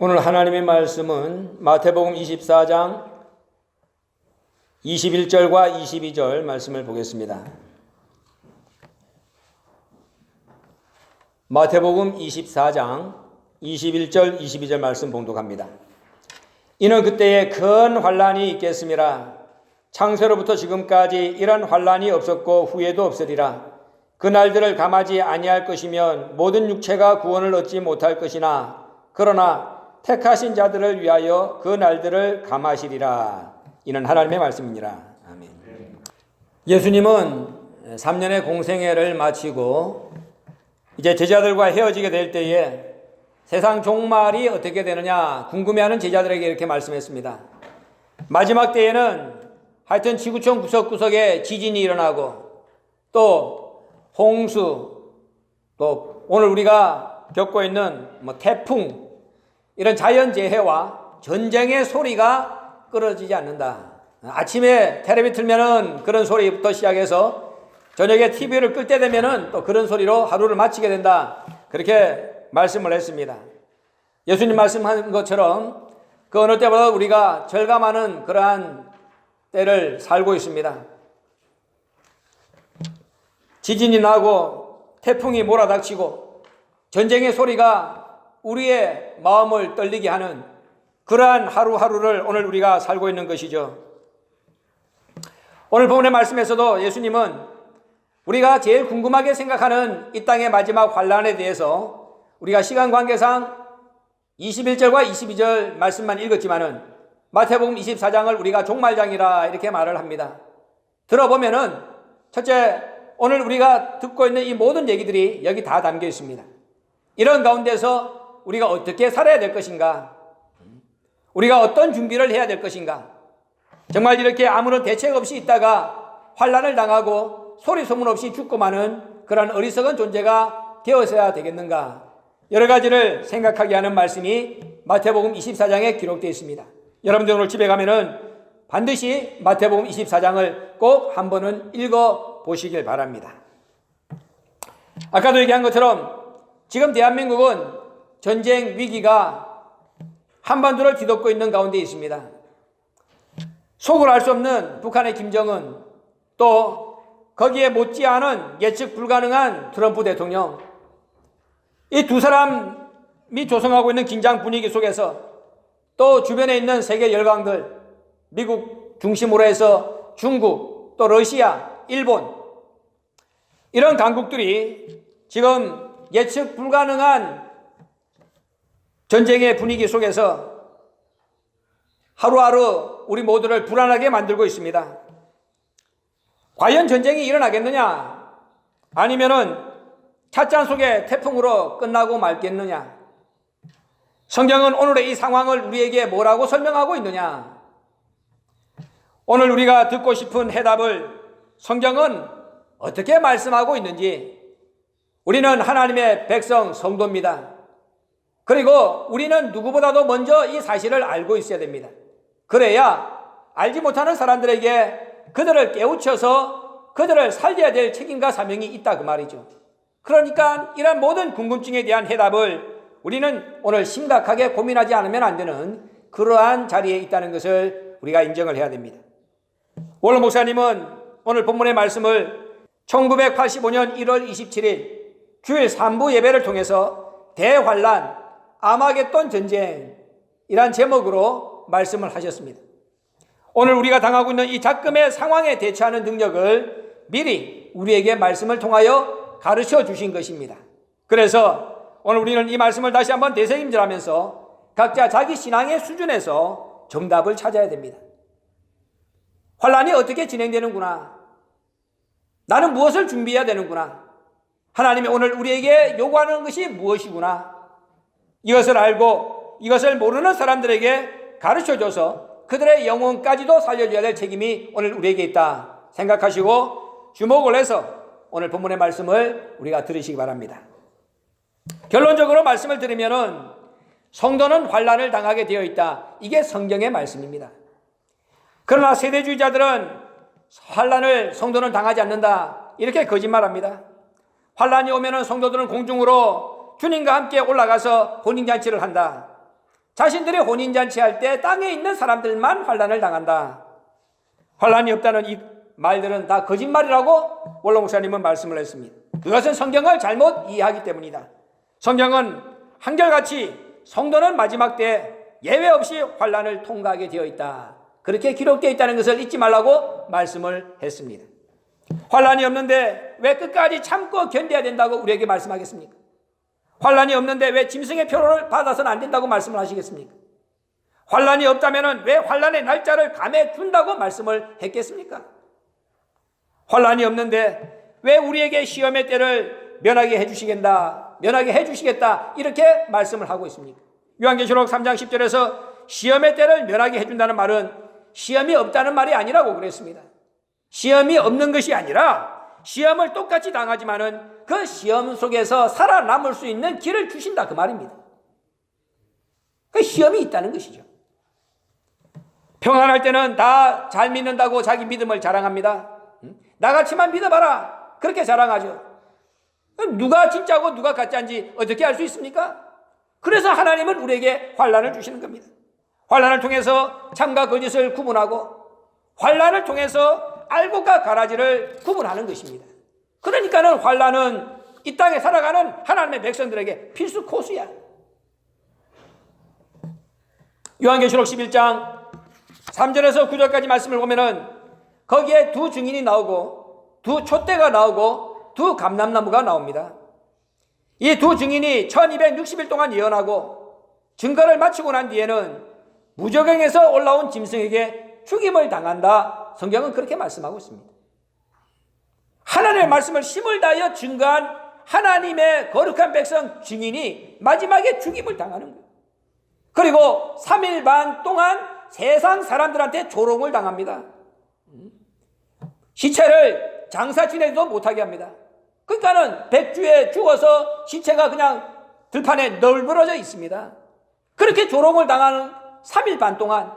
오늘 하나님의 말씀은 마태복음 24장 21절과 22절 말씀을 보겠습니다. 마태복음 24장 21절 22절 말씀 봉독합니다. 이는 그때에 큰 환란이 있겠음이라. 창세로부터 지금까지 이런 환란이 없었고 후에도 없으리라. 그 날들을 감하지 아니할 것이면 모든 육체가 구원을 얻지 못할 것이나 그러나 택하신 자들을 위하여 그 날들을 감하시리라. 이는 하나님의 말씀이니라. 아멘. 예수님은 3년의 공생애를 마치고 이제 제자들과 헤어지게 될 때에 세상 종말이 어떻게 되느냐 궁금해하는 제자들에게 이렇게 말씀했습니다. 마지막 때에는 하여튼 지구촌 구석구석에 지진이 일어나고 또 홍수, 또 오늘 우리가 겪고 있는 태풍, 이런 자연재해와 전쟁의 소리가 끊어지지 않는다. 아침에 텔레비 틀면은 그런 소리부터 시작해서 저녁에 TV를 끌 때 되면은 또 그런 소리로 하루를 마치게 된다. 그렇게 말씀을 했습니다. 예수님 말씀한 것처럼 그 어느 때보다 우리가 절감하는 그러한 때를 살고 있습니다. 지진이 나고 태풍이 몰아닥치고 전쟁의 소리가 우리의 마음을 떨리게 하는 그러한 하루하루를 오늘 우리가 살고 있는 것이죠. 오늘 본문의 말씀에서도 예수님은 우리가 제일 궁금하게 생각하는 이 땅의 마지막 환란에 대해서 우리가 시간 관계상 21절과 22절 말씀만 읽었지만은 마태복음 24장을 우리가 종말장이라 이렇게 말을 합니다. 들어보면은 첫째, 오늘 우리가 듣고 있는 이 모든 얘기들이 여기 다 담겨 있습니다. 이런 가운데서 우리가 어떻게 살아야 될 것인가? 우리가 어떤 준비를 해야 될 것인가? 정말 이렇게 아무런 대책 없이 있다가 환란을 당하고 소리 소문 없이 죽고 마는 그런 어리석은 존재가 되어서야 되겠는가? 여러 가지를 생각하게 하는 말씀이 마태복음 24장에 기록되어 있습니다. 여러분들 오늘 집에 가면은 반드시 마태복음 24장을 꼭 한 번은 읽어 보시길 바랍니다. 아까도 얘기한 것처럼 지금 대한민국은 전쟁 위기가 한반도를 뒤덮고 있는 가운데 있습니다. 속을 알 수 없는 북한의 김정은, 또 거기에 못지않은 예측 불가능한 트럼프 대통령, 이 두 사람이 조성하고 있는 긴장 분위기 속에서 또 주변에 있는 세계 열강들, 미국 중심으로 해서 중국, 또 러시아, 일본, 이런 강국들이 지금 예측 불가능한 전쟁의 분위기 속에서 하루하루 우리 모두를 불안하게 만들고 있습니다. 과연 전쟁이 일어나겠느냐? 아니면은 찻잔 속의 태풍으로 끝나고 말겠느냐? 성경은 오늘의 이 상황을 우리에게 뭐라고 설명하고 있느냐? 오늘 우리가 듣고 싶은 해답을 성경은 어떻게 말씀하고 있는지, 우리는 하나님의 백성 성도입니다. 그리고 우리는 누구보다도 먼저 이 사실을 알고 있어야 됩니다. 그래야 알지 못하는 사람들에게 그들을 깨우쳐서 그들을 살려야 될 책임과 사명이 있다 그 말이죠. 그러니까 이런 모든 궁금증에 대한 해답을 우리는 오늘 심각하게 고민하지 않으면 안 되는 그러한 자리에 있다는 것을 우리가 인정을 해야 됩니다. 원로 목사님은 오늘 본문의 말씀을 1985년 1월 27일 주일 3부 예배를 통해서 대환란, 아마겟돈 전쟁이란 제목으로 말씀을 하셨습니다. 오늘 우리가 당하고 있는 이 작금의 상황에 대처하는 능력을 미리 우리에게 말씀을 통하여 가르쳐 주신 것입니다. 그래서 오늘 우리는 이 말씀을 다시 한번 되새김질하면서 각자 자기 신앙의 수준에서 정답을 찾아야 됩니다. 환란이 어떻게 진행되는구나, 나는 무엇을 준비해야 되는구나, 하나님이 오늘 우리에게 요구하는 것이 무엇이구나, 이것을 알고 이것을 모르는 사람들에게 가르쳐줘서 그들의 영혼까지도 살려줘야 될 책임이 오늘 우리에게 있다 생각하시고 주목을 해서 오늘 본문의 말씀을 우리가 들으시기 바랍니다. 결론적으로 말씀을 들으면은 성도는 환란을 당하게 되어 있다, 이게 성경의 말씀입니다. 그러나 세대주의자들은 환란을 성도는 당하지 않는다, 이렇게 거짓말합니다. 환란이 오면은 성도들은 공중으로 주님과 함께 올라가서 혼인잔치를 한다. 자신들의 혼인잔치 할 때 땅에 있는 사람들만 환난을 당한다. 환난이 없다는 이 말들은 다 거짓말이라고 원로 목사님은 말씀을 했습니다. 그것은 성경을 잘못 이해하기 때문이다. 성경은 한결같이 성도는 마지막 때 예외 없이 환난을 통과하게 되어 있다. 그렇게 기록되어 있다는 것을 잊지 말라고 말씀을 했습니다. 환난이 없는데 왜 끝까지 참고 견뎌야 된다고 우리에게 말씀하겠습니까? 환난이 없는데 왜 짐승의 표를 받아서는 안 된다고 말씀을 하시겠습니까? 환난이 없다면 왜 환난의 날짜를 감해 준다고 말씀을 했겠습니까? 환난이 없는데 왜 우리에게 시험의 때를 면하게 해주시겠다 이렇게 말씀을 하고 있습니까? 요한계시록 3장 10절에서 시험의 때를 면하게 해준다는 말은 시험이 없다는 말이 아니라고 그랬습니다. 시험이 없는 것이 아니라 시험을 똑같이 당하지만은 그 시험 속에서 살아남을 수 있는 길을 주신다 그 말입니다. 그 시험이 있다는 것이죠. 평안할 때는 다 잘 믿는다고 자기 믿음을 자랑합니다. 나같이만 믿어봐라 그렇게 자랑하죠. 누가 진짜고 누가 가짜인지 어떻게 알 수 있습니까? 그래서 하나님은 우리에게 환난을 주시는 겁니다. 환난을 통해서 참과 거짓을 구분하고 환난을 통해서 알곡과 가라지를 구분하는 것입니다. 그러니까는 환난은 이 땅에 살아가는 하나님의 백성들에게 필수 코스야. 요한계시록 11장 3절에서 9절까지 말씀을 보면은 거기에 두 증인이 나오고 두 촛대가 나오고 두 감람나무가 나옵니다. 이 두 증인이 1260일 동안 예언하고 증거를 마치고 난 뒤에는 무저갱에서 올라온 짐승에게 죽임을 당한다. 성경은 그렇게 말씀하고 있습니다. 하나님의 말씀을 힘을 다하여 증거한 하나님의 거룩한 백성 증인이 마지막에 죽임을 당하는 거예요. 그리고 3일 반 동안 세상 사람들한테 조롱을 당합니다. 시체를 장사 지내도 못하게 합니다. 그러니까는 백주에 죽어서 시체가 그냥 들판에 널브러져 있습니다. 그렇게 조롱을 당하는 3일 반 동안,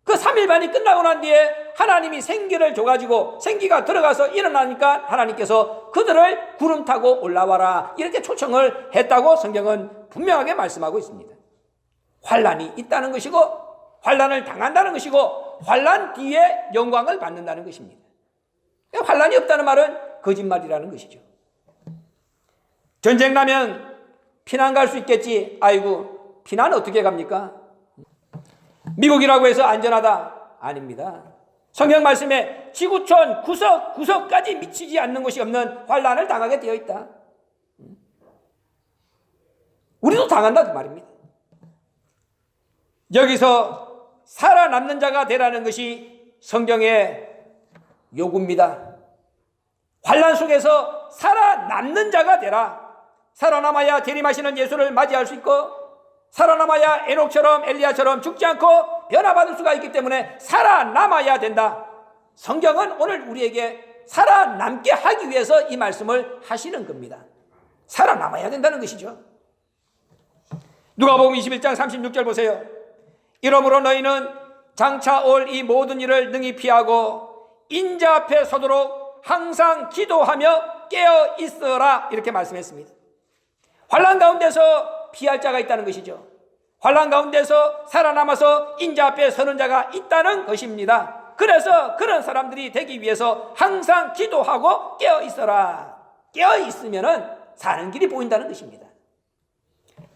그 3일 반이 끝나고 난 뒤에 하나님이 생기를 줘가지고 생기가 들어가서 일어나니까 하나님께서 그들을 구름 타고 올라와라 이렇게 초청을 했다고 성경은 분명하게 말씀하고 있습니다. 환난이 있다는 것이고 환난을 당한다는 것이고 환난 뒤에 영광을 받는다는 것입니다. 환난이 없다는 말은 거짓말이라는 것이죠. 전쟁 나면 피난 갈 수 있겠지. 아이고, 피난 어떻게 갑니까? 미국이라고 해서 안전하다? 아닙니다. 성경 말씀에 지구촌 구석까지 미치지 않는 곳이 없는 환난을 당하게 되어 있다. 우리도 당한다 그 말입니다. 여기서 살아남는 자가 되라는 것이 성경의 요구입니다. 환난 속에서 살아남는 자가 되라. 살아남아야 재림하시는 예수를 맞이할 수 있고 살아남아야 에녹처럼 엘리야처럼 죽지 않고 변화받을 수가 있기 때문에 살아남아야 된다. 성경은 오늘 우리에게 살아남게 하기 위해서 이 말씀을 하시는 겁니다. 살아남아야 된다는 것이죠. 누가복음 21장 36절 보세요. 이러므로 너희는 장차 올 이 모든 일을 능히 피하고 인자 앞에 서도록 항상 기도하며 깨어 있어라 이렇게 말씀했습니다. 환난 가운데서 피할 자가 있다는 것이죠. 환난 가운데서 살아남아서 인자 앞에 서는 자가 있다는 것입니다. 그래서 그런 사람들이 되기 위해서 항상 기도하고 깨어 있어라. 깨어 있으면은 사는 길이 보인다는 것입니다.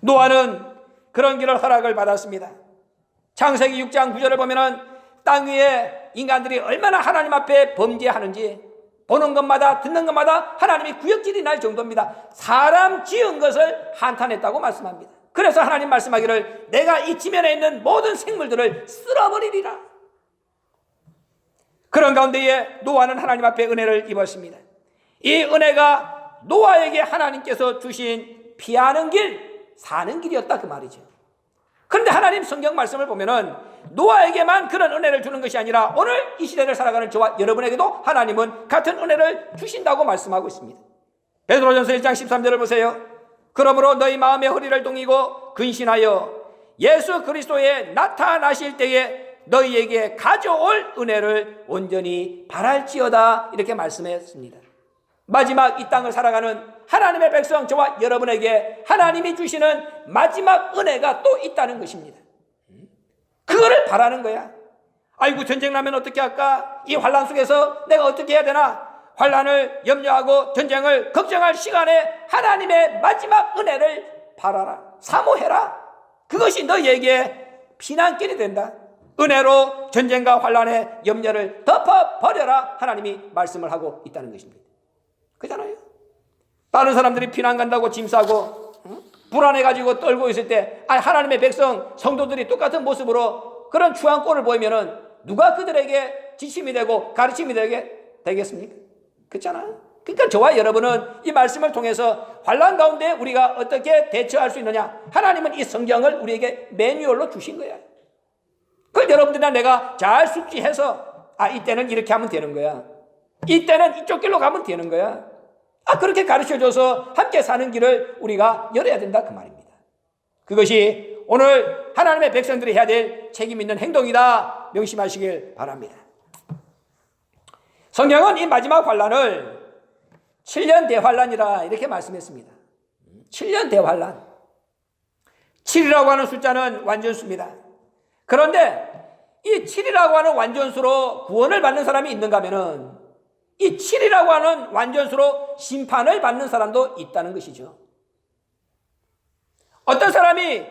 노아는 그런 길을 허락을 받았습니다. 창세기 6장 9절을 보면은 땅 위에 인간들이 얼마나 하나님 앞에 범죄하는지 보는 것마다 듣는 것마다 하나님이 구역질이 날 정도입니다. 사람 지은 것을 한탄했다고 말씀합니다. 그래서 하나님 말씀하기를 내가 이 지면에 있는 모든 생물들을 쓸어버리리라. 그런 가운데에 노아는 하나님 앞에 은혜를 입었습니다. 이 은혜가 노아에게 하나님께서 주신 피하는 길, 사는 길이었다 그 말이죠. 그런데 하나님 성경 말씀을 보면은 노아에게만 그런 은혜를 주는 것이 아니라 오늘 이 시대를 살아가는 저와 여러분에게도 하나님은 같은 은혜를 주신다고 말씀하고 있습니다. 베드로전서 1장 13절을 보세요. 그러므로 너희 마음의 허리를 동이고 근신하여 예수 그리스도의 나타나실 때에 너희에게 가져올 은혜를 온전히 바랄지어다 이렇게 말씀했습니다. 마지막 이 땅을 살아가는 하나님의 백성 저와 여러분에게 하나님이 주시는 마지막 은혜가 또 있다는 것입니다. 그거를 바라는 거야. 아이고 전쟁 나면 어떻게 할까? 이 환난 속에서 내가 어떻게 해야 되나? 환난을 염려하고 전쟁을 걱정할 시간에 하나님의 마지막 은혜를 바라라. 사모해라. 그것이 너희에게 피난길이 된다. 은혜로 전쟁과 환난의 염려를 덮어버려라. 하나님이 말씀을 하고 있다는 것입니다. 그잖아요. 다른 사람들이 피난 간다고 짐 싸고 불안해가지고 떨고 있을 때 하나님의 백성 성도들이 똑같은 모습으로 그런 추앙꼴을 보이면은 누가 그들에게 지침이 되고 가르침이 되겠습니까? 그렇잖아요. 그러니까 저와 여러분은 이 말씀을 통해서 환난 가운데 우리가 어떻게 대처할 수 있느냐, 하나님은 이 성경을 우리에게 매뉴얼로 주신 거야. 그걸 여러분들이나 내가 잘 숙지해서 이때는 이렇게 하면 되는 거야, 이때는 이쪽 길로 가면 되는 거야, 그렇게 가르쳐줘서 함께 사는 길을 우리가 열어야 된다 그 말입니다. 그것이 오늘 하나님의 백성들이 해야 될 책임 있는 행동이다 명심하시길 바랍니다. 성경은 이 마지막 환난을 7년 대환난이라 이렇게 말씀했습니다. 7년 대환난. 7이라고 하는 숫자는 완전수입니다. 그런데 이 7이라고 하는 완전수로 구원을 받는 사람이 있는가 하면은 이 7이라고 하는 완전수로 심판을 받는 사람도 있다는 것이죠. 어떤 사람이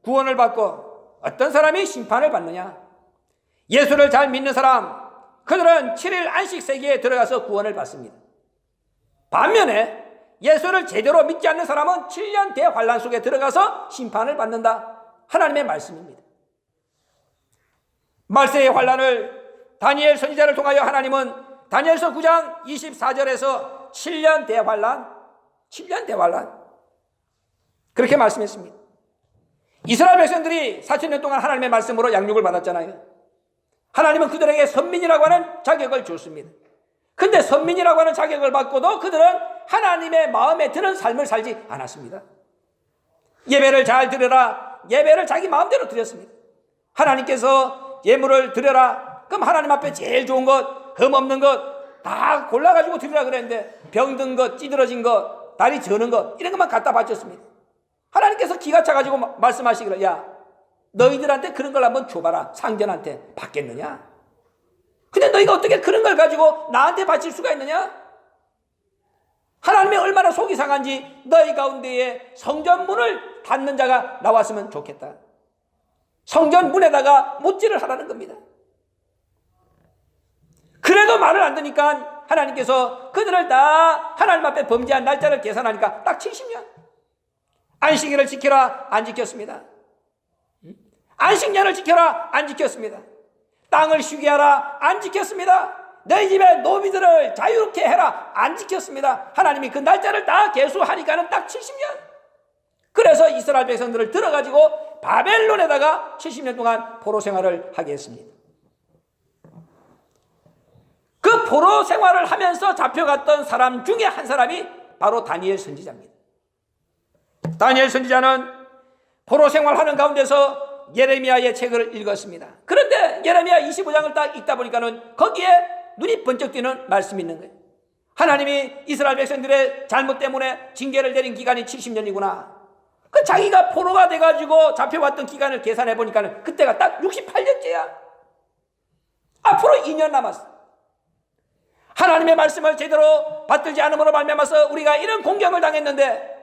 구원을 받고 어떤 사람이 심판을 받느냐? 예수를 잘 믿는 사람, 그들은 7일 안식 세계에 들어가서 구원을 받습니다. 반면에 예수를 제대로 믿지 않는 사람은 7년 대환난 속에 들어가서 심판을 받는다. 하나님의 말씀입니다. 말세의 환난을 다니엘 선지자를 통하여 하나님은 다니엘서 9장 24절에서 7년 대환난, 7년 대환난 그렇게 말씀했습니다. 이스라엘 백성들이 4,000년 동안 하나님의 말씀으로 양육을 받았잖아요. 하나님은 그들에게 선민이라고 하는 자격을 줬습니다. 근데 선민이라고 하는 자격을 받고도 그들은 하나님의 마음에 드는 삶을 살지 않았습니다. 예배를 잘 드려라. 예배를 자기 마음대로 드렸습니다. 하나님께서 예물을 드려라. 그럼 하나님 앞에 제일 좋은 것, 흠없는 것 다 골라가지고 드리라 그랬는데 병든 것, 찌들어진 것, 다리 저는 것 이런 것만 갖다 바쳤습니다. 하나님께서 기가 차가지고 말씀하시기를, 야, 너희들한테 그런 걸 한번 줘봐라. 상전한테 받겠느냐? 근데 너희가 어떻게 그런 걸 가지고 나한테 바칠 수가 있느냐? 하나님이 얼마나 속이 상한지 너희 가운데에 성전문을 닫는 자가 나왔으면 좋겠다. 성전문에다가 못질을 하라는 겁니다. 그래도 말을 안 듣니까 하나님께서 그들을 다 하나님 앞에 범죄한 날짜를 계산하니까 딱 70년. 안식일을 지켜라, 안 지켰습니다. 안식년을 지켜라, 안 지켰습니다. 땅을 쉬게 하라, 안 지켰습니다. 너희 집의 노비들을 자유롭게 해라, 안 지켰습니다. 하나님이 그 날짜를 다 계수하니까는 딱 70년. 그래서 이스라엘 백성들을 들어가지고 바벨론에다가 70년 동안 포로 생활을 하게 했습니다. 그 포로 생활을 하면서 잡혀갔던 사람 중에 한 사람이 바로 다니엘 선지자입니다. 다니엘 선지자는 포로 생활하는 가운데서 예레미야의 책을 읽었습니다. 그런데 예레미야 25장을 딱 읽다 보니까는 거기에 눈이 번쩍 뜨는 말씀이 있는 거예요. 하나님이 이스라엘 백성들의 잘못 때문에 징계를 내린 기간이 70년이구나. 그 자기가 포로가 돼가지고 잡혀왔던 기간을 계산해 보니까는 그때가 딱 68년째야. 앞으로 2년 남았어. 하나님의 말씀을 제대로 받들지 않음으로 말미암아서 우리가 이런 공경을 당했는데,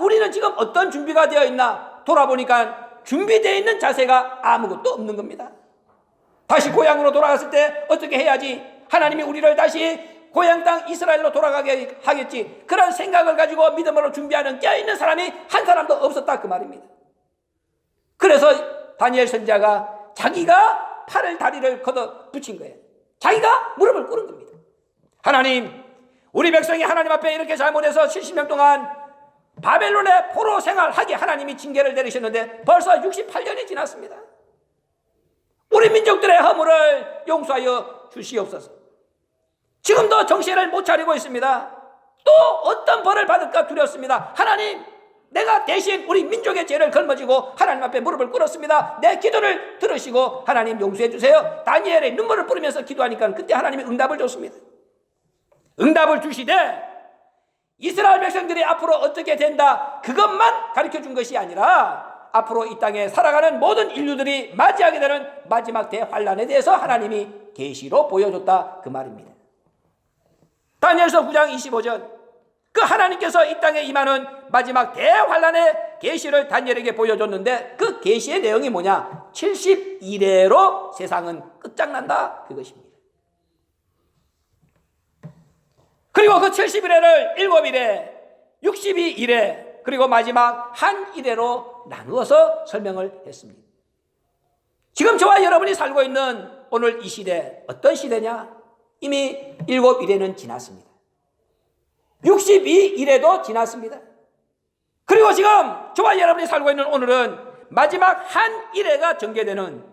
우리는 지금 어떤 준비가 되어 있나 돌아보니까 준비되어 있는 자세가 아무것도 없는 겁니다. 다시 고향으로 돌아갔을 때 어떻게 해야지 하나님이 우리를 다시 고향 땅 이스라엘로 돌아가게 하겠지, 그런 생각을 가지고 믿음으로 준비하는 깨어있는 사람이 한 사람도 없었다 그 말입니다. 그래서 다니엘 선지자가 자기가 팔을 다리를 걷어 붙인 거예요. 자기가 무릎을 꿇은 겁니다. 하나님, 우리 백성이 하나님 앞에 이렇게 잘못해서 70년 동안 바벨론의 포로 생활하게 하나님이 징계를 내리셨는데 벌써 68년이 지났습니다. 우리 민족들의 허물을 용서하여 주시옵소서. 지금도 정신을 못 차리고 있습니다. 또 어떤 벌을 받을까 두렵습니다. 하나님, 내가 대신 우리 민족의 죄를 걸머지고 하나님 앞에 무릎을 꿇었습니다. 내 기도를 들으시고 하나님 용서해 주세요. 다니엘의 눈물을 뿌리면서 기도하니까 그때 하나님이 응답을 줬습니다. 응답을 주시되 이스라엘 백성들이 앞으로 어떻게 된다 그것만 가르쳐준 것이 아니라 앞으로 이 땅에 살아가는 모든 인류들이 맞이하게 되는 마지막 대환란에 대해서 하나님이 계시로 보여줬다 그 말입니다. 다니엘서 9장 25절 그 하나님께서 이 땅에 임하는 마지막 대환란의 계시를 다니엘에게 보여줬는데 그 계시의 내용이 뭐냐? 70일에로 세상은 끝장난다 그것입니다. 그리고 그 70일에를 7일에 62일에 그리고 마지막 한 일에로 나누어서 설명을 했습니다. 지금 저와 여러분이 살고 있는 오늘 이 시대 어떤 시대냐? 이미 7일에는 지났습니다. 62일에도 지났습니다. 그리고 지금 저와 여러분이 살고 있는 오늘은 마지막 한 일회가 전개되는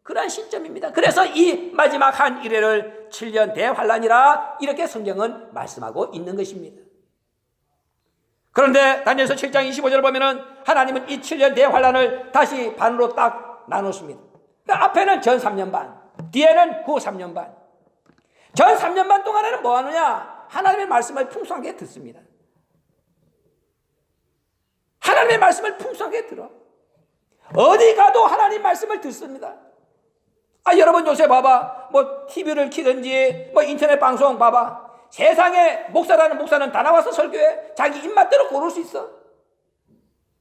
그러한 시점입니다. 그래서 이 마지막 한 일회를 7년 대환란이라 이렇게 성경은 말씀하고 있는 것입니다. 그런데 다니엘서 7장 25절을 보면은 하나님은 이 7년 대환란을 다시 반으로 딱 나눴습니다. 그러니까 앞에는 전 3년 반, 뒤에는 후 3년 반. 전 3년 반 동안에는 뭐 하느냐? 하나님의 말씀을 풍성하게 듣습니다. 하나님의 말씀을 풍성하게 들어. 어디 가도 하나님 말씀을 듣습니다. 여러분 요새 봐봐. 뭐 TV를 키든지 뭐 인터넷 방송 봐봐. 세상에 목사라는 목사는 다 나와서 설교해. 자기 입맛대로 고를 수 있어.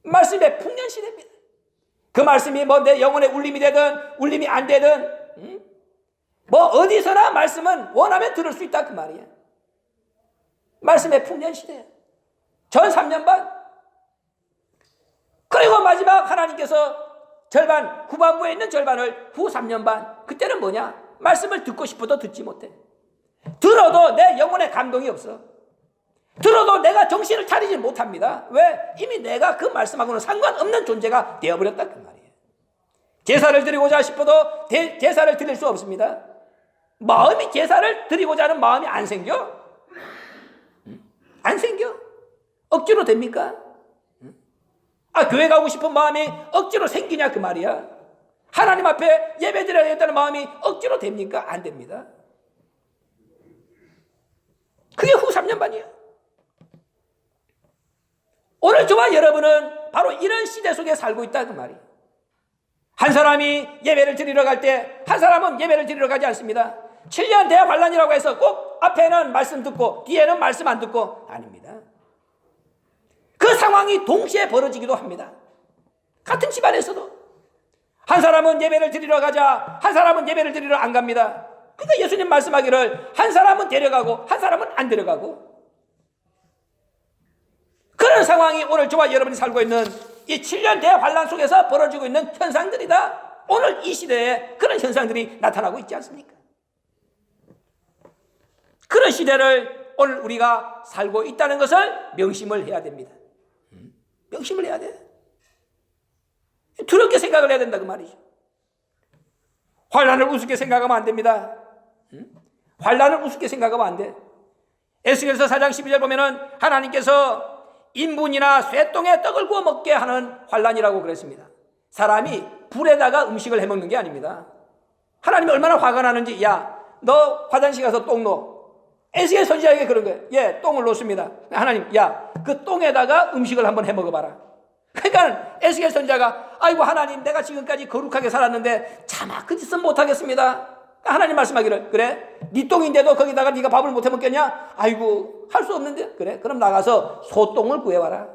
말씀의 풍년시대입니다. 그 말씀이 뭐 내 영혼의 울림이 되든 울림이 안 되든 뭐 어디서나 말씀은 원하면 들을 수 있다 그 말이야. 말씀의 풍년시대. 전 3년 반. 그리고 마지막 하나님께서 절반 후반부에 있는 절반을 후 3년 반. 그때는 뭐냐? 말씀을 듣고 싶어도 듣지 못해. 들어도 내 영혼에 감동이 없어. 들어도 내가 정신을 차리지 못합니다. 왜? 이미 내가 그 말씀하고는 상관없는 존재가 되어버렸다 그 말이에요. 제사를 드리고자 싶어도 제사를 드릴 수 없습니다. 마음이 제사를 드리고자 하는 마음이 안 생겨? 안 생겨? 억지로 됩니까? 교회 가고 싶은 마음이 억지로 생기냐 그 말이야. 하나님 앞에 예배 드려야겠다는 마음이 억지로 됩니까? 안 됩니다. 그게 후 3년 반이야. 오늘 저와 여러분은 바로 이런 시대 속에 살고 있다 그 말이에요. 한 사람이 예배를 드리러 갈 때 한 사람은 예배를 드리러 가지 않습니다. 7년 대환란이라고 해서 꼭 앞에는 말씀 듣고 뒤에는 말씀 안 듣고 아닙니다. 그 상황이 동시에 벌어지기도 합니다. 같은 집안에서도 한 사람은 예배를 드리러 가자, 한 사람은 예배를 드리러 안 갑니다. 그러니까 예수님 말씀하기를 한 사람은 데려가고 한 사람은 안 데려가고 그런 상황이 오늘 저와 여러분이 살고 있는 이 7년 대환란 속에서 벌어지고 있는 현상들이다. 오늘 이 시대에 그런 현상들이 나타나고 있지 않습니까? 그런 시대를 오늘 우리가 살고 있다는 것을 명심을 해야 됩니다. 명심을 해야 돼. 두렵게 생각을 해야 된다 그 말이죠. 환란을 우습게 생각하면 안 됩니다. 환란을 우습게 생각하면 안 돼. 에스겔서 4장 12절 보면은 하나님께서 인분이나 쇠똥에 떡을 구워 먹게 하는 환란이라고 그랬습니다. 사람이 불에다가 음식을 해 먹는 게 아닙니다. 하나님이 얼마나 화가 나는지, 야, 너 화장실 가서 똥 넣어. 에스겔 선지자에게 그런 거예요. 예, 똥을 놓습니다. 하나님, 야, 그 똥에다가 음식을 한번 해 먹어봐라. 그러니까 에스겔 선지자가 아이고 하나님, 내가 지금까지 거룩하게 살았는데 차마 그 짓은 못하겠습니다. 하나님 말씀하기를, 그래? 네 똥인데도 거기다가 네가 밥을 못 해 먹겠냐? 아이고, 할 수 없는데. 그래, 그럼 나가서 소똥을 구해와라.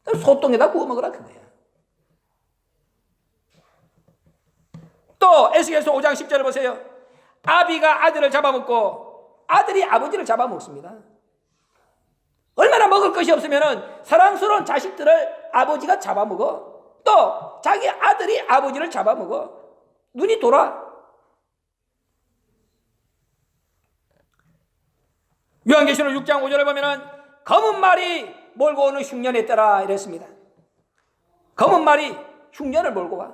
그럼 소똥에다 구워 먹으라 그거야. 또 에스겔서 5장 10절을 보세요. 아비가 아들을 잡아먹고 아들이 아버지를 잡아먹습니다. 얼마나 먹을 것이 없으면 사랑스러운 자식들을 아버지가 잡아먹어. 또 자기 아들이 아버지를 잡아먹어. 눈이 돌아. 요한계시록 6장 5절에 보면은 검은 말이 몰고 오는 흉년에 따라 이랬습니다. 검은 말이 흉년을 몰고 와.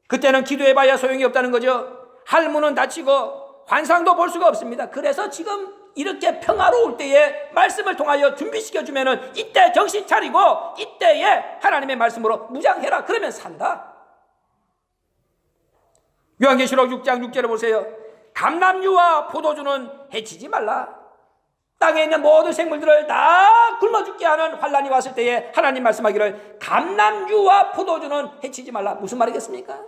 그때는 기도해봐야 소용이 없다는 거죠. 할문은 닫히고 환상도 볼 수가 없습니다. 그래서 지금 이렇게 평화로울 때에 말씀을 통하여 준비시켜주면은 이때 정신 차리고 이때에 하나님의 말씀으로 무장해라. 그러면 산다. 요한계시록 6장 6절을 보세요. 감람류와 포도주는 해치지 말라. 땅에 있는 모든 생물들을 다 굶어 죽게 하는 환란이 왔을 때에 하나님 말씀하기를 감람류와 포도주는 해치지 말라. 무슨 말이겠습니까?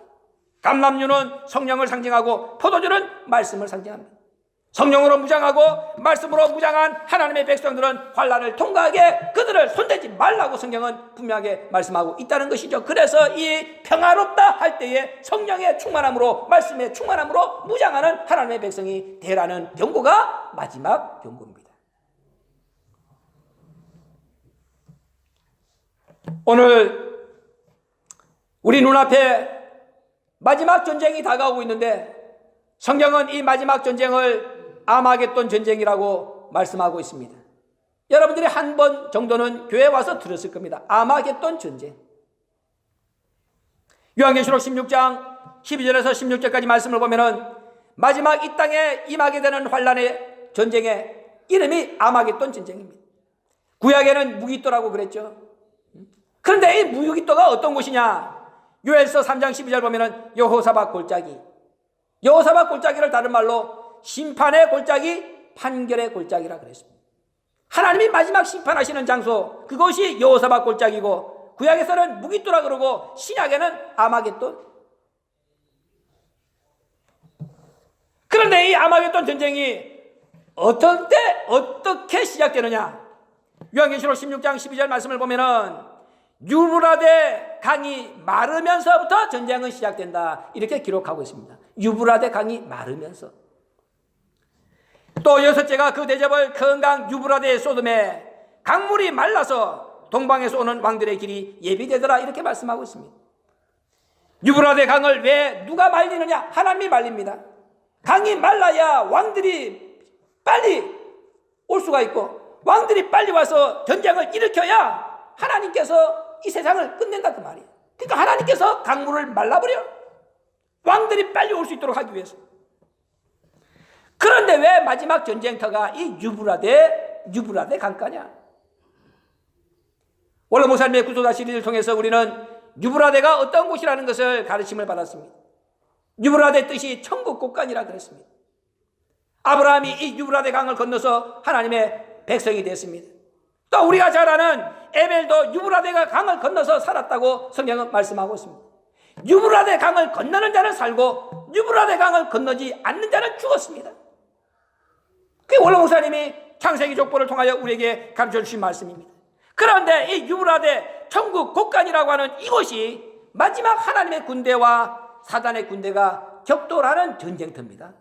감람류는 성령을 상징하고 포도주는 말씀을 상징합니다. 성령으로 무장하고 말씀으로 무장한 하나님의 백성들은 환란을 통과하게 그들을 손대지 말라고 성경은 분명하게 말씀하고 있다는 것이죠. 그래서 이 평화롭다 할 때에 성령의 충만함으로 말씀의 충만함으로 무장하는 하나님의 백성이 되라는 경고가 마지막 경고입니다. 오늘 우리 눈앞에 마지막 전쟁이 다가오고 있는데 성경은 이 마지막 전쟁을 아마겟돈 전쟁이라고 말씀하고 있습니다. 여러분들이 한 번 정도는 교회에 와서 들었을 겁니다. 아마겟돈 전쟁. 요한계시록 16장 12절에서 16절까지 말씀을 보면은 마지막 이 땅에 임하게 되는 환란의 전쟁의 이름이 아마겟돈 전쟁입니다. 구약에는 무기토라고 그랬죠. 그런데 이 무기토가 어떤 곳이냐? 요엘서 3장 12절 보면은 여호사밧 골짜기. 여호사밧 골짜기를 다른 말로 심판의 골짜기, 판결의 골짜기라 그랬습니다. 하나님이 마지막 심판하시는 장소, 그것이 여호사밧 골짜기고 구약에서는 무기토라 그러고 신약에는 아마겟돈. 그런데 이 아마겟돈 전쟁이 어떤 때 어떻게 시작되느냐? 요한계시록 16장 12절 말씀을 보면은 유브라데 강이 마르면서부터 전쟁은 시작된다. 이렇게 기록하고 있습니다. 유브라데 강이 마르면서. 또 여섯째가 그 대접을 큰 강 유브라데에 쏟음에 강물이 말라서 동방에서 오는 왕들의 길이 예비되더라. 이렇게 말씀하고 있습니다. 유브라데 강을 왜 누가 말리느냐? 하나님이 말립니다. 강이 말라야 왕들이 빨리 올 수가 있고 왕들이 빨리 와서 전쟁을 일으켜야 하나님께서 이 세상을 끝낸다 그 말이에요. 그러니까 하나님께서 강물을 말라버려. 왕들이 빨리 올 수 있도록 하기 위해서. 그런데 왜 마지막 전쟁터가 이 유브라데 강가냐? 원로 목사님의 구소다 시리즈를 통해서 우리는 유브라데가 어떤 곳이라는 것을 가르침을 받았습니다. 유브라데 뜻이 천국 곳간이라 그랬습니다. 아브라함이 이 유브라데 강을 건너서 하나님의 백성이 됐습니다. 또 우리가 잘 아는 에벨도 유브라데가 강을 건너서 살았다고 성경은 말씀하고 있습니다. 유브라데 강을 건너는 자는 살고 유브라데 강을 건너지 않는 자는 죽었습니다. 그게 원로 목사님이 창세기 족보를 통하여 우리에게 가르쳐 주신 말씀입니다. 그런데 이 유브라데 천국 곳간이라고 하는 이곳이 마지막 하나님의 군대와 사단의 군대가 격돌하는 전쟁터입니다.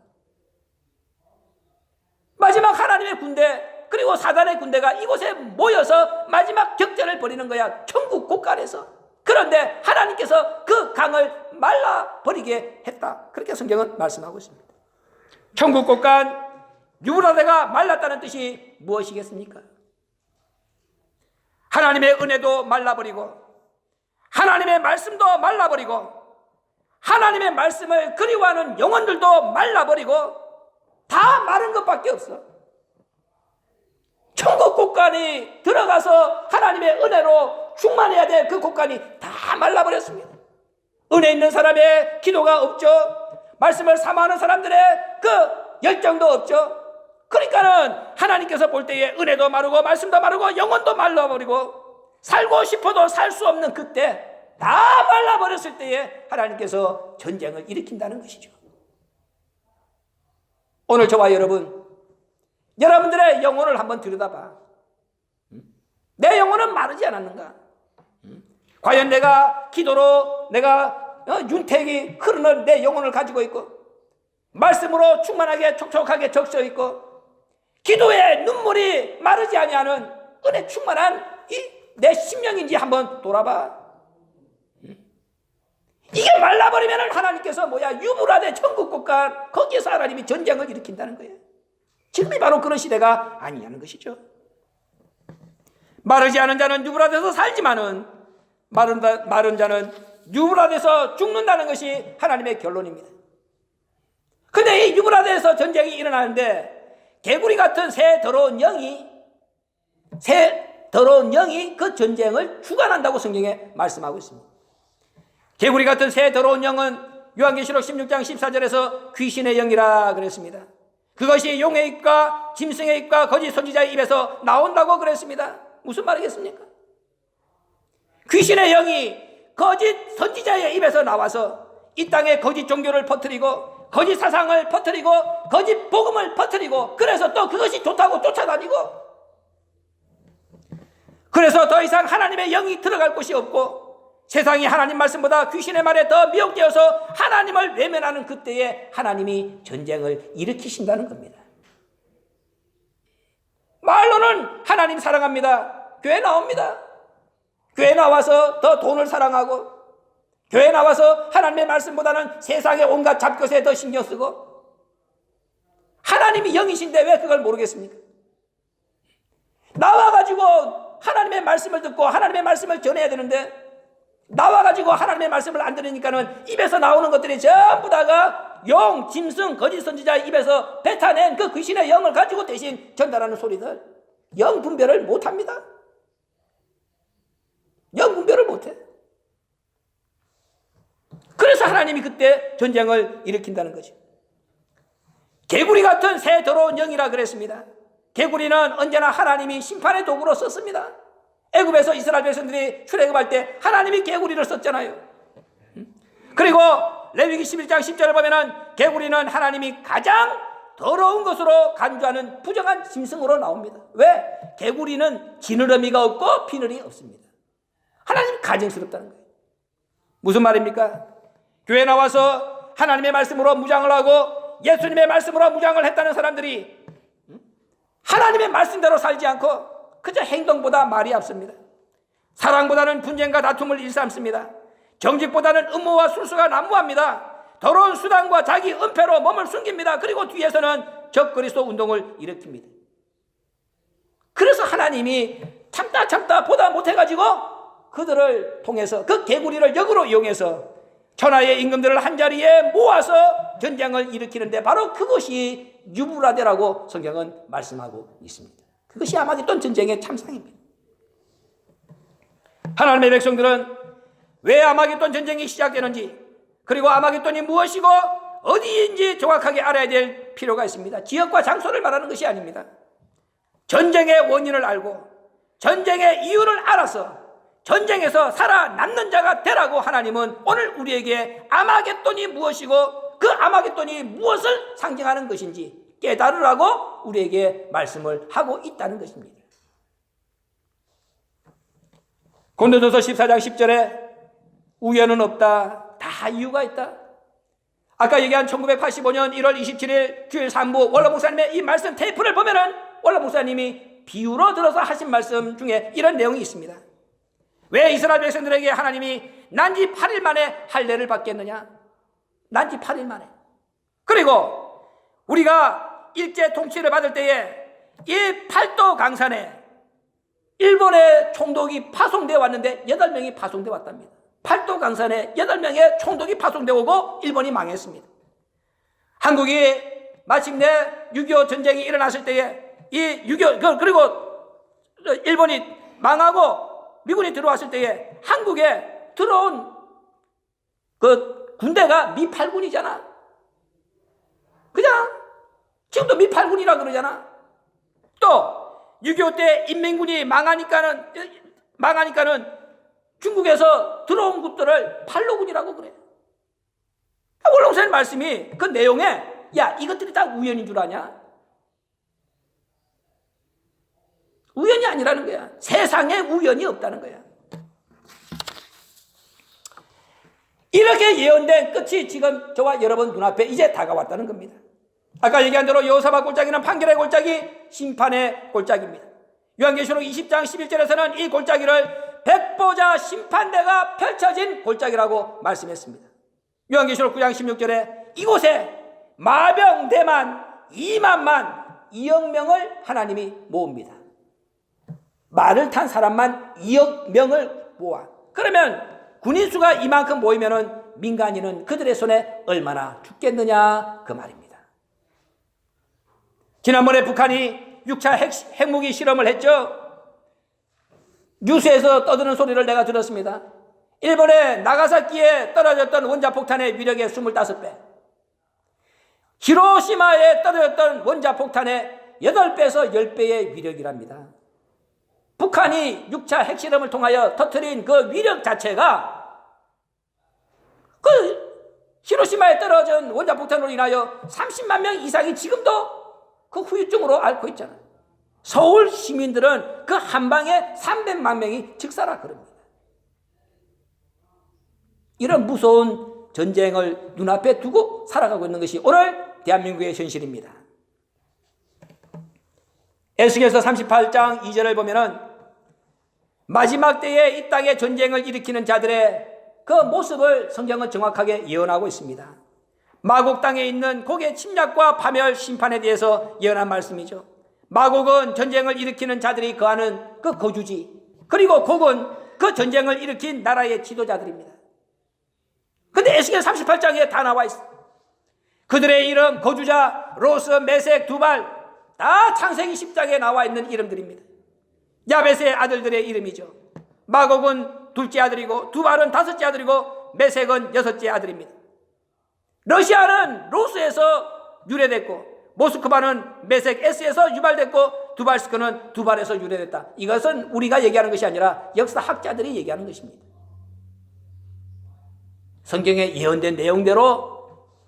마지막 하나님의 군대 그리고 사단의 군대가 이곳에 모여서 마지막 격전을 벌이는 거야. 천국 곳간에서. 그런데 하나님께서 그 강을 말라버리게 했다. 그렇게 성경은 말씀하고 있습니다. 천국 곳간 유브라데가 말랐다는 뜻이 무엇이겠습니까? 하나님의 은혜도 말라버리고 하나님의 말씀도 말라버리고 하나님의 말씀을 그리워하는 영혼들도 말라버리고 다 마른 것밖에 없어. 천국 곳간이 들어가서 하나님의 은혜로 충만해야 될 그 곳간이 다 말라버렸습니다. 은혜 있는 사람의 기도가 없죠. 말씀을 사모하는 사람들의 그 열정도 없죠. 그러니까는 하나님께서 볼 때에 은혜도 마르고 말씀도 마르고 영혼도 말라버리고 살고 싶어도 살 수 없는 그때 다 말라버렸을 때에 하나님께서 전쟁을 일으킨다는 것이죠. 오늘 저와 여러분들의 영혼을 한번 들여다봐. 내 영혼은 마르지 않았는가? 과연 내가 기도로 내가 윤택이 흐르는 내 영혼을 가지고 있고 말씀으로 충만하게 촉촉하게 적셔 있고 기도에 눈물이 마르지 아니하는 은혜 충만한 이 내 심령인지 한번 돌아봐. 이게 말라버리면 하나님께서 유브라데 천국 곳간 거기에서 하나님이 전쟁을 일으킨다는 거예요. 지금이 바로 그런 시대가 아니냐는 것이죠. 마르지 않은 자는 유브라데에서 살지만은 마른 자는 유브라데에서 죽는다는 것이 하나님의 결론입니다. 근데 이 유브라데에서 전쟁이 일어나는데 개구리 같은 새 더러운 영이 그 전쟁을 주관한다고 성경에 말씀하고 있습니다. 개구리 같은 새 더러운 영은 요한계시록 16장 14절에서 귀신의 영이라 그랬습니다. 그것이 용의 입과 짐승의 입과 거짓 선지자의 입에서 나온다고 그랬습니다. 무슨 말이겠습니까? 귀신의 영이 거짓 선지자의 입에서 나와서 이 땅에 거짓 종교를 퍼뜨리고 거짓 사상을 퍼뜨리고 거짓 복음을 퍼뜨리고, 그래서 또 그것이 좋다고 쫓아다니고, 그래서 더 이상 하나님의 영이 들어갈 곳이 없고 세상이 하나님 말씀보다 귀신의 말에 더 미혹되어서 하나님을 외면하는 그때에 하나님이 전쟁을 일으키신다는 겁니다. 말로는 하나님 사랑합니다. 교회 나옵니다. 교회 나와서 더 돈을 사랑하고, 교회 나와서 하나님의 말씀보다는 세상의 온갖 잡것에 더 신경 쓰고, 하나님이 영이신데 왜 그걸 모르겠습니까? 나와가지고 하나님의 말씀을 듣고 하나님의 말씀을 전해야 되는데, 나와가지고 하나님의 말씀을 안 들으니까는 입에서 나오는 것들이 전부 다가 용, 짐승, 거짓 선지자의 입에서 뱉어낸 그 귀신의 영을 가지고 대신 전달하는 소리들, 영 분별을 못합니다. 영 분별을 못해. 그래서 하나님이 그때 전쟁을 일으킨다는 거죠. 개구리 같은 새 더러운 영이라 그랬습니다. 개구리는 언제나 하나님이 심판의 도구로 썼습니다. 애굽에서 이스라엘 백성들이 출애굽할 때 하나님이 개구리를 썼잖아요. 그리고 레위기 11장 10절을 보면은 개구리는 하나님이 가장 더러운 것으로 간주하는 부정한 짐승으로 나옵니다. 왜? 개구리는 지느러미가 없고 비늘이 없습니다. 하나님이 가증스럽다는 거예요. 무슨 말입니까? 교회 나와서 하나님의 말씀으로 무장을 하고 예수님의 말씀으로 무장을 했다는 사람들이 하나님의 말씀대로 살지 않고 그저 행동보다 말이 앞섭니다. 사랑보다는 분쟁과 다툼을 일삼습니다. 정직보다는 음모와 술수가 난무합니다. 더러운 수단과 자기 은폐로 몸을 숨깁니다. 그리고 뒤에서는 적그리스도 운동을 일으킵니다. 그래서 하나님이 참다 보다 못해가지고 그들을 통해서 그 개구리를 역으로 이용해서 천하의 임금들을 한자리에 모아서 전쟁을 일으키는데, 바로 그것이 유브라데라고 성경은 말씀하고 있습니다. 그것이 아마겟돈 전쟁의 참상입니다. 하나님의 백성들은 왜 아마겟돈 전쟁이 시작되는지, 그리고 아마겟돈이 무엇이고 어디인지 정확하게 알아야 될 필요가 있습니다. 지역과 장소를 말하는 것이 아닙니다. 전쟁의 원인을 알고 전쟁의 이유를 알아서 전쟁에서 살아남는 자가 되라고 하나님은 오늘 우리에게 아마겟돈이 무엇이고 그 아마겟돈이 무엇을 상징하는 것인지 깨달으라고 우리에게 말씀을 하고 있다는 것입니다. 고린도전서 14장 10절에 우연은 없다, 다 이유가 있다. 아까 얘기한 1985년 1월 27일 주일 3부 원로 목사님의 이 말씀 테이프를 보면은 원로 목사님이 비유로 들어서 하신 말씀 중에 이런 내용이 있습니다. 왜 이스라엘 백성들에게 하나님이 난지 8일 만에 할례를 받겠느냐? 난지 8일 만에. 그리고 우리가 일제 통치를 받을 때에 이 팔도 강산에 일본의 총독이 파송되어 왔는데 8명이 파송되어 왔답니다. 팔도 강산에 8명의 총독이 파송되어 오고 일본이 망했습니다. 한국이 마침내 6.25 전쟁이 일어났을 때에 이 6.25 그리고 일본이 망하고 미군이 들어왔을 때에 한국에 들어온 그 군대가 미8군이잖아. 그죠? 지금도 미8군이라 그러잖아. 또 6.25 때 인민군이 망하니까는 중국에서 들어온 군들을 팔로군이라고 그래. 원로목사님 말씀이 그 내용에 야 이것들이 다 우연인 줄 아냐? 우연이 아니라는 거야. 세상에 우연이 없다는 거야. 이렇게 예언된 끝이 지금 저와 여러분 눈앞에 이제 다가왔다는 겁니다. 아까 얘기한 대로 여호사밧 골짜기는 판결의 골짜기, 심판의 골짜기입니다. 요한계시록 20장 11절에서는 이 골짜기를 백보자 심판대가 펼쳐진 골짜기라고 말씀했습니다. 요한계시록 9장 16절에 이곳에 마병 대만 2만만 2억 명을 하나님이 모읍니다. 말을 탄 사람만 2억 명을 모아. 그러면 군인수가 이만큼 모이면은 민간인은 그들의 손에 얼마나 죽겠느냐 그 말입니다. 지난번에 북한이 6차 핵무기 실험을 했죠. 뉴스에서 떠드는 소리를 내가 들었습니다. 일본의 나가사키에 떨어졌던 원자폭탄의 위력의 25배. 히로시마에 떨어졌던 원자폭탄의 8배에서 10배의 위력이랍니다. 북한이 6차 핵실험을 통하여 터뜨린 그 위력 자체가 그 히로시마에 떨어진 원자폭탄으로 인하여 30만 명 이상이 지금도 그 후유증으로 앓고 있잖아요. 서울 시민들은 그 한 방에 300만 명이 즉사라 그럽니다. 이런 무서운 전쟁을 눈앞에 두고 살아가고 있는 것이 오늘 대한민국의 현실입니다. 에스겔서 38장 2절을 보면은 마지막 때에 이 땅에 전쟁을 일으키는 자들의 그 모습을 성경은 정확하게 예언하고 있습니다. 마곡 땅에 있는 곡의 침략과 파멸 심판에 대해서 예언한 말씀이죠. 마곡은 전쟁을 일으키는 자들이 거하는 그 거주지, 그리고 곡은 그 전쟁을 일으킨 나라의 지도자들입니다. 근데 에스겔 38장에 다 나와 있어. 그들의 이름, 거주자, 로스, 메색, 두발, 다 창세기 10장에 나와 있는 이름들입니다. 야벳의 아들들의 이름이죠. 마곡은 둘째 아들이고, 두발은 다섯째 아들이고, 메색은 여섯째 아들입니다. 러시아는 로스에서 유래됐고, 모스크바는 메색 S에서 유발됐고, 두발스크는 두발에서 유래됐다. 이것은 우리가 얘기하는 것이 아니라 역사학자들이 얘기하는 것입니다. 성경에 예언된 내용대로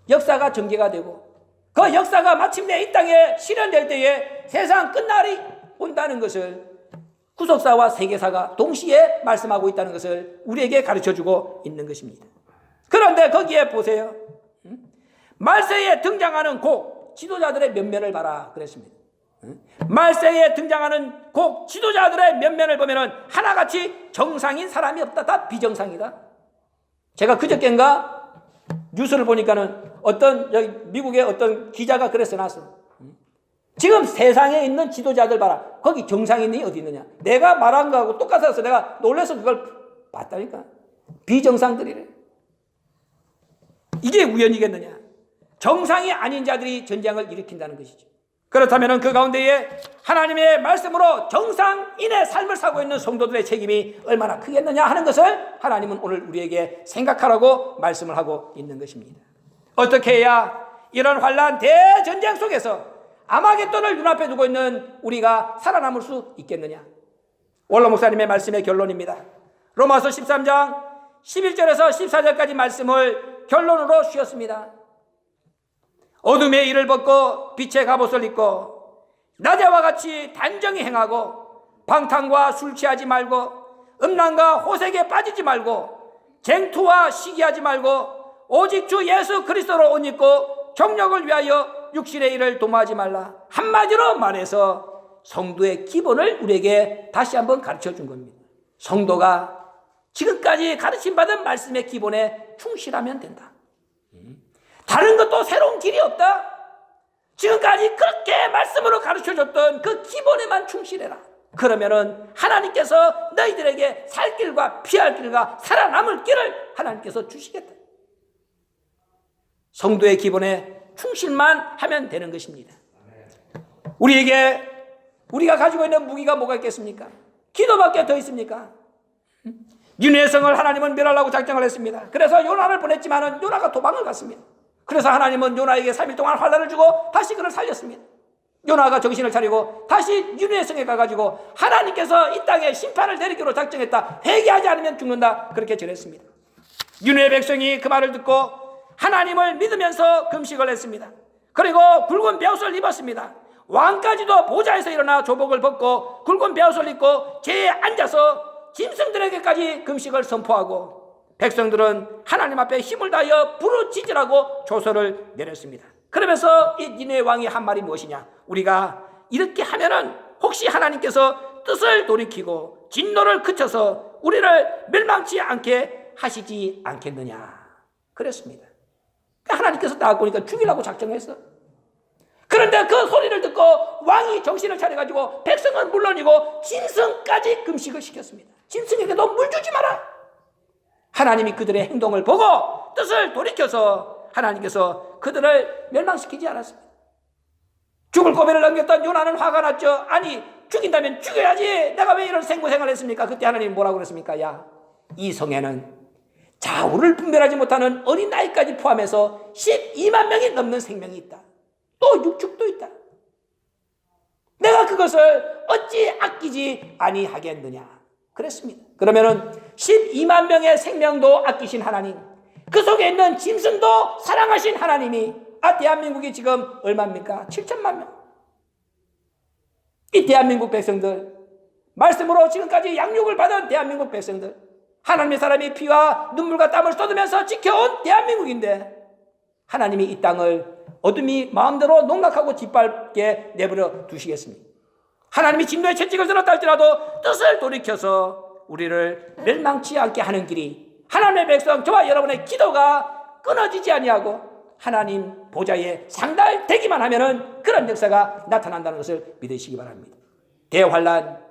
역사가 전개가 되고, 그 역사가 마침내 이 땅에 실현될 때에 세상 끝날이 온다는 것을 구속사와 세계사가 동시에 말씀하고 있다는 것을 우리에게 가르쳐주고 있는 것입니다. 그런데 거기에 보세요. 말세에 등장하는 곡 지도자들의 면면을 봐라 그랬습니다. 말세에 등장하는 곡 지도자들의 면면을 보면은 하나같이 정상인 사람이 없다. 다 비정상이다. 제가 그저께인가 뉴스를 보니까는 어떤 여기 미국의 어떤 기자가 그래서 놨어. 지금 세상에 있는 지도자들 봐라. 거기 정상인이 어디 있느냐. 내가 말한 거하고 똑같아서 내가 놀라서 그걸 봤다니까. 비정상들이래. 이게 우연이겠느냐. 정상이 아닌 자들이 전쟁을 일으킨다는 것이죠. 그렇다면 그 가운데에 하나님의 말씀으로 정상인의 삶을 사고 있는 성도들의 책임이 얼마나 크겠느냐 하는 것을 하나님은 오늘 우리에게 생각하라고 말씀을 하고 있는 것입니다. 어떻게 해야 이런 환난 대전쟁 속에서 아마겟돈을 눈앞에 두고 있는 우리가 살아남을 수 있겠느냐. 원로 목사님의 말씀의 결론입니다. 로마서 13장 11절에서 14절까지 말씀을 결론으로 주셨습니다. 어둠의 일을 벗고 빛의 갑옷을 입고 낮에와 같이 단정히 행하고 방탕과 술 취하지 말고 음란과 호색에 빠지지 말고 쟁투와 시기하지 말고 오직 주 예수 그리스도로 옷 입고 정력을 위하여 육신의 일을 도모하지 말라. 한마디로 말해서 성도의 기본을 우리에게 다시 한번 가르쳐 준 겁니다. 성도가 지금까지 가르침받은 말씀의 기본에 충실하면 된다. 다른 것도 새로운 길이 없다. 지금까지 그렇게 말씀으로 가르쳐줬던 그 기본에만 충실해라. 그러면은 하나님께서 너희들에게 살 길과 피할 길과 살아남을 길을 하나님께서 주시겠다. 성도의 기본에 충실만 하면 되는 것입니다. 우리가 가지고 있는 무기가 뭐가 있겠습니까? 기도밖에 더 있습니까? 니느웨 성을 하나님은 멸하려고 작정을 했습니다. 그래서 요나를 보냈지만은 요나가 도망을 갔습니다. 그래서 하나님은 요나에게 3일 동안 환난을 주고 다시 그를 살렸습니다. 요나가 정신을 차리고 다시 니느웨 성에 가가지고 하나님께서 이 땅에 심판을 내리기로 작정했다. 회개하지 않으면 죽는다. 그렇게 전했습니다. 니느웨 백성이 그 말을 듣고 하나님을 믿으면서 금식을 했습니다. 그리고 굵은 베옷을 입었습니다. 왕까지도 보좌에서 일어나 조복을 벗고 굵은 베옷을 입고 제에 앉아서 짐승들에게까지 금식을 선포하고 백성들은 하나님 앞에 힘을 다하여 부르짖으라고 조서를 내렸습니다. 그러면서 이 니느웨 왕이 한 말이 무엇이냐. 우리가 이렇게 하면은 혹시 하나님께서 뜻을 돌이키고 진노를 그쳐서 우리를 멸망치 않게 하시지 않겠느냐 그랬습니다. 하나님께서 나아보니까 죽이려고 작정했어. 그런데 그 소리를 듣고 왕이 정신을 차려가지고 백성은 물론이고 짐승까지 금식을 시켰습니다. 짐승에게도 물 주지 마라. 하나님이 그들의 행동을 보고 뜻을 돌이켜서 하나님께서 그들을 멸망시키지 않았습니다. 죽을 고비를 넘겼던 요나는 화가 났죠. 아니 죽인다면 죽여야지. 내가 왜 이런 생고생을 했습니까? 그때 하나님이 뭐라고 그랬습니까? 야, 이 성에는 좌우를 분별하지 못하는 어린 나이까지 포함해서 12만 명이 넘는 생명이 있다. 또 육축도 있다. 내가 그것을 어찌 아끼지 아니하겠느냐 그랬습니다. 그러면은 12만 명의 생명도 아끼신 하나님, 그 속에 있는 짐승도 사랑하신 하나님이 대한민국이 지금 얼마입니까? 7천만 명. 이 대한민국 백성들, 말씀으로 지금까지 양육을 받은 대한민국 백성들, 하나님의 사람이 피와 눈물과 땀을 쏟으면서 지켜온 대한민국인데 하나님이 이 땅을 어둠이 마음대로 농락하고 짓밟게 내버려 두시겠습니까? 하나님이 진노의 채찍을 들었다 할지라도 뜻을 돌이켜서 우리를 멸망치 않게 하는 길이 하나님의 백성 저와 여러분의 기도가 끊어지지 아니하고 하나님 보좌에 상달되기만 하면은 그런 역사가 나타난다는 것을 믿으시기 바랍니다. 대환란,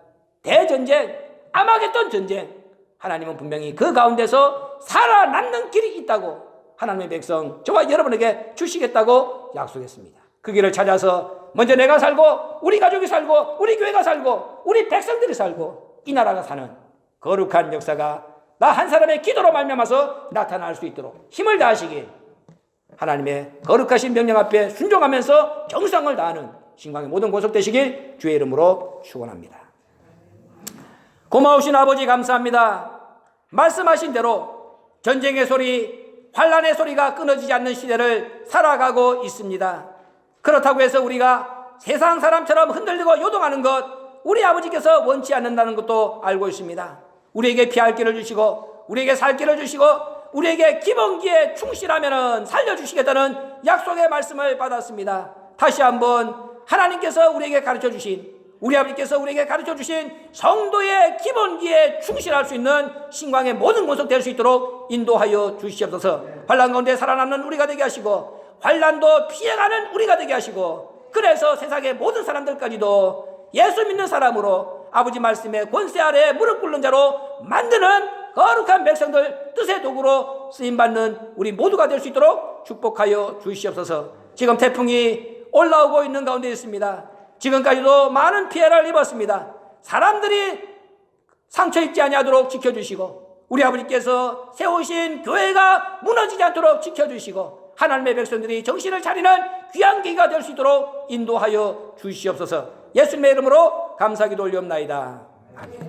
대전쟁, 아마겟돈 전쟁, 하나님은 분명히 그 가운데서 살아남는 길이 있다고 하나님의 백성 저와 여러분에게 주시겠다고 약속했습니다. 그 길을 찾아서 먼저 내가 살고 우리 가족이 살고 우리 교회가 살고 우리 백성들이 살고 이 나라가 사는 거룩한 역사가 나 한 사람의 기도로 말미암아서 나타날 수 있도록 힘을 다하시길, 하나님의 거룩하신 명령 앞에 순종하면서 정성을 다하는 신광의 모든 권속 되시길 주의 이름으로 축원합니다. 고마우신 아버지 감사합니다. 말씀하신 대로 전쟁의 소리, 환란의 소리가 끊어지지 않는 시대를 살아가고 있습니다. 그렇다고 해서 우리가 세상 사람처럼 흔들리고 요동하는 것, 우리 아버지께서 원치 않는다는 것도 알고 있습니다. 우리에게 피할 길을 주시고 우리에게 살 길을 주시고 우리에게 기본기에 충실하면 살려주시겠다는 약속의 말씀을 받았습니다. 다시 한번 하나님께서 우리에게 가르쳐 주신, 우리 아버지께서 우리에게 가르쳐 주신 성도의 기본기에 충실할 수 있는 신광의 모든 권속 될 수 있도록 인도하여 주시옵소서. 환난 가운데 살아남는 우리가 되게 하시고 환난도 피해가는 우리가 되게 하시고, 그래서 세상의 모든 사람들까지도 예수 믿는 사람으로 아버지 말씀의 권세 아래 무릎 꿇는 자로 만드는 거룩한 백성들 뜻의 도구로 쓰임받는 우리 모두가 될 수 있도록 축복하여 주시옵소서. 지금 태풍이 올라오고 있는 가운데 있습니다. 지금까지도 많은 피해를 입었습니다. 사람들이 상처 입지 아니하도록 지켜주시고 우리 아버지께서 세우신 교회가 무너지지 않도록 지켜주시고 하나님의 백성들이 정신을 차리는 귀한 기가 될 수 있도록 인도하여 주시옵소서. 예수님의 이름으로 감사기도 올리옵나이다. 아멘.